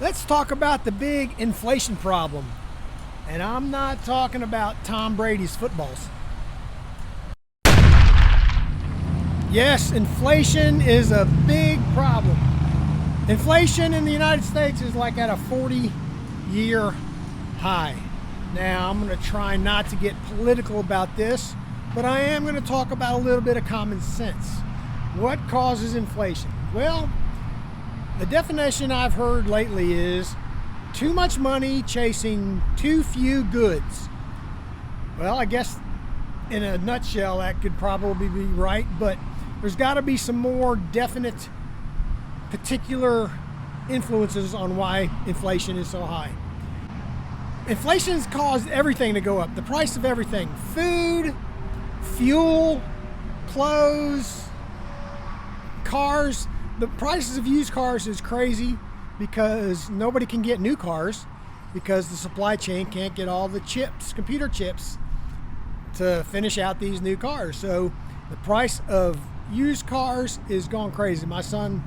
Let's talk about the big inflation problem. And I'm not talking about Tom Brady's footballs. Yes, inflation is a big problem. Inflation in the United States is like at a 40-year high. Now, I'm going to try not to get political about this, but I am going to talk about a little bit of common sense. What causes inflation? Well, the definition I've heard lately is too much money chasing too few goods. Well, I guess in a nutshell that could probably be right, but there's got to be some more definite particular influences on why inflation is so high. Inflation has caused everything to go up. The price of everything. Food, fuel, clothes, cars. The prices of used cars is crazy because nobody can get new cars because the supply chain can't get all the chips, computer chips, to finish out these new cars. So the price of used cars is going crazy. My son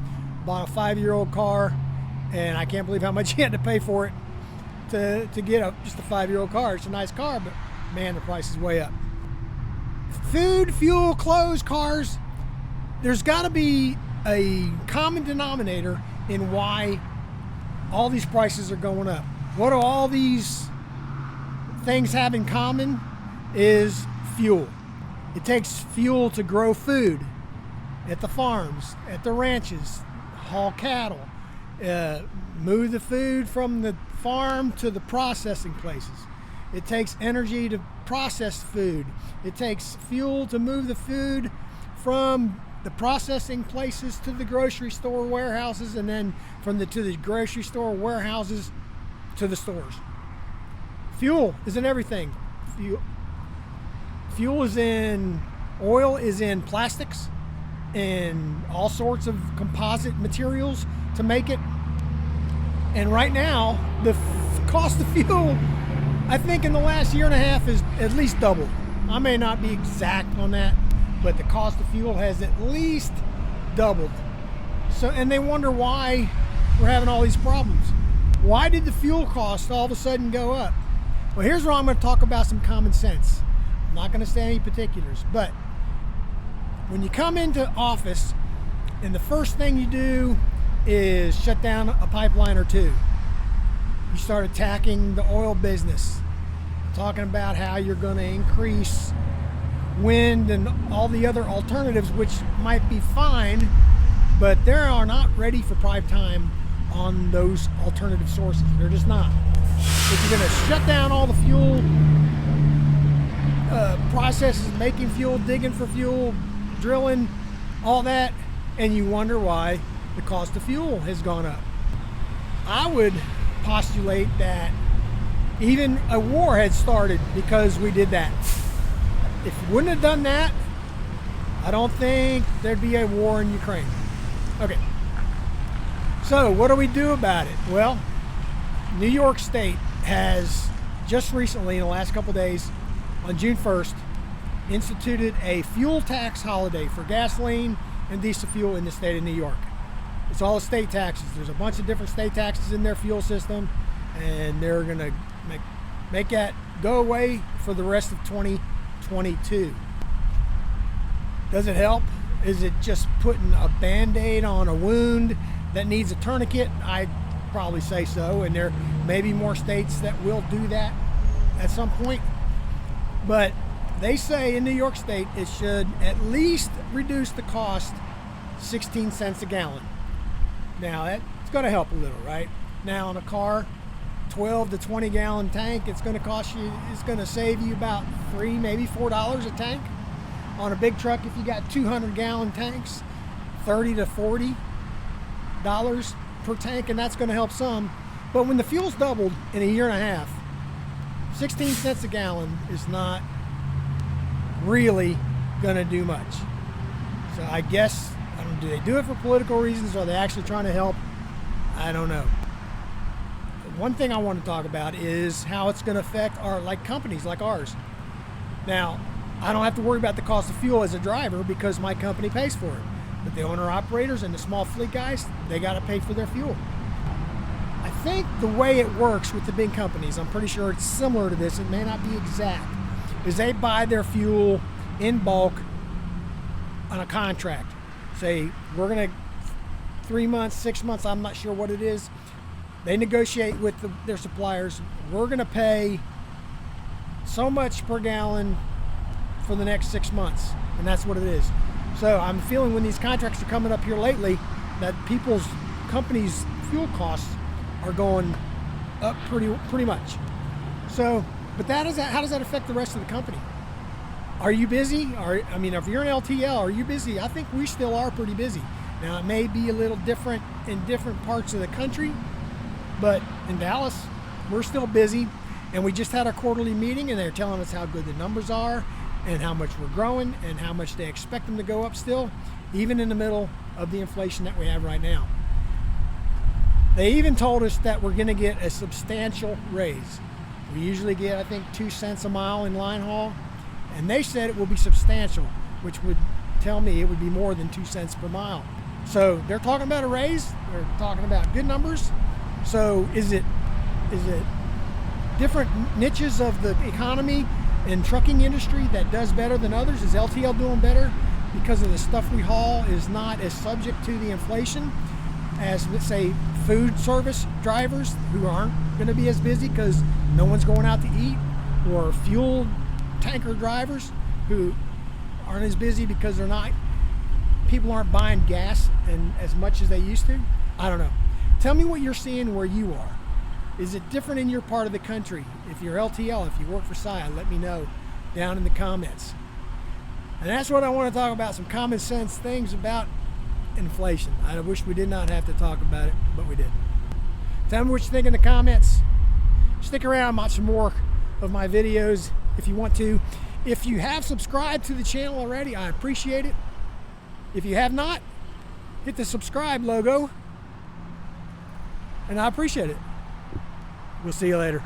bought a 5-year-old car and I can't believe how much he had to pay for it to get just a 5-year-old car. It's a nice car, but man, the price is way up. Food, fuel, clothes, cars. There's got to be a common denominator in why all these prices are going up. What do all these things have in common is fuel. It takes fuel to grow food at the farms, at the ranches, haul cattle, move the food from the farm to the processing places. It takes energy to process food. It takes fuel to move the food from the processing places to the grocery store warehouses, and then from to the grocery store warehouses to the stores. Fuel is in everything. Fuel is in, oil is in plastics and all sorts of composite materials to make it. And right now, the cost of fuel, I think in the last year and a half, is at least doubled. I may not be exact on that, but the cost of fuel has at least doubled. So, and they wonder why we're having all these problems. Why did the fuel cost all of a sudden go up? Well, here's where I'm going to talk about some common sense. I'm not going to say any particulars, but when you come into office and the first thing you do is shut down a pipeline or two, you start attacking the oil business, talking about how you're going to increase wind and all the other alternatives, which might be fine, but they are not ready for prime time on those alternative sources. They're just not. If you're going to shut down all the fuel processes, making fuel, digging for fuel, drilling, all that, and you wonder why the cost of fuel has gone up. I would postulate that even a war had started because we did that. If we wouldn't have done that, I don't think there'd be a war in Ukraine. Okay, so what do we do about it? Well, New York State has just recently, in the last couple of days, on June 1st, instituted a fuel tax holiday for gasoline and diesel fuel in the state of New York. It's all state taxes. There's a bunch of different state taxes in their fuel system, and they're going to make that go away for the rest of 2022. Does it help? Is it just putting a Band-Aid on a wound that needs a tourniquet? I'd probably say so, and there may be more states that will do that at some point. But they say in New York State it should at least reduce the cost 16 cents a gallon. Now that's going to help a little, right? Now on a car, 12 to 20 gallon tank, it's going to save you about $3, maybe $4 a tank. On a big truck, if you got 200 gallon tanks, $30 to $40 per tank, and that's going to help some. But when the fuel's doubled in a year and a half, 16 cents a gallon is not really going to do much. So I guess, do they do it for political reasons, or are they actually trying to help? I don't know. One thing I want to talk about is how it's going to affect companies like ours. Now, I don't have to worry about the cost of fuel as a driver because my company pays for it. But the owner-operators and the small fleet guys, they got to pay for their fuel. I think the way it works with the big companies, I'm pretty sure it's similar to this, it may not be exact, is they buy their fuel in bulk on a contract. Say, we're gonna 3 months, 6 months, I'm not sure what it is. They negotiate with their suppliers. We're gonna pay so much per gallon for the next 6 months, and that's what it is. So I'm feeling when these contracts are coming up here lately that companies' fuel costs are going up pretty much. So, but how does that affect the rest of the company? Are you busy? If you're an LTL, are you busy? I think we still are pretty busy. Now, it may be a little different in different parts of the country, but in Dallas, we're still busy. And we just had our quarterly meeting, and they're telling us how good the numbers are and how much we're growing and how much they expect them to go up still, even in the middle of the inflation that we have right now. They even told us that we're going to get a substantial raise. We usually get, I think, 2 cents a mile in line haul, and they said it will be substantial, which would tell me it would be more than 2 cents per mile. So they're talking about a raise. They're talking about good numbers. So is it different niches of the economy and trucking industry that does better than others? Is LTL doing better because of the stuff we haul is not as subject to the inflation as, let's say, food service drivers who aren't going to be as busy because no one's going out to eat, or fuel tanker drivers who aren't as busy because people aren't buying gas and as much as they used to? I don't know. Tell me what you're seeing where you are. Is it different in your part of the country? If you're LTL, if you work for Saia, let me know down in the comments. And that's what I want to talk about, some common sense things about inflation. I wish we did not have to talk about it, but we did. Tell me what you think in the comments. Stick around, watch some more of my videos if you want to. If you have subscribed to the channel already, I appreciate it. If you have not, hit the subscribe logo, and I appreciate it. We'll see you later.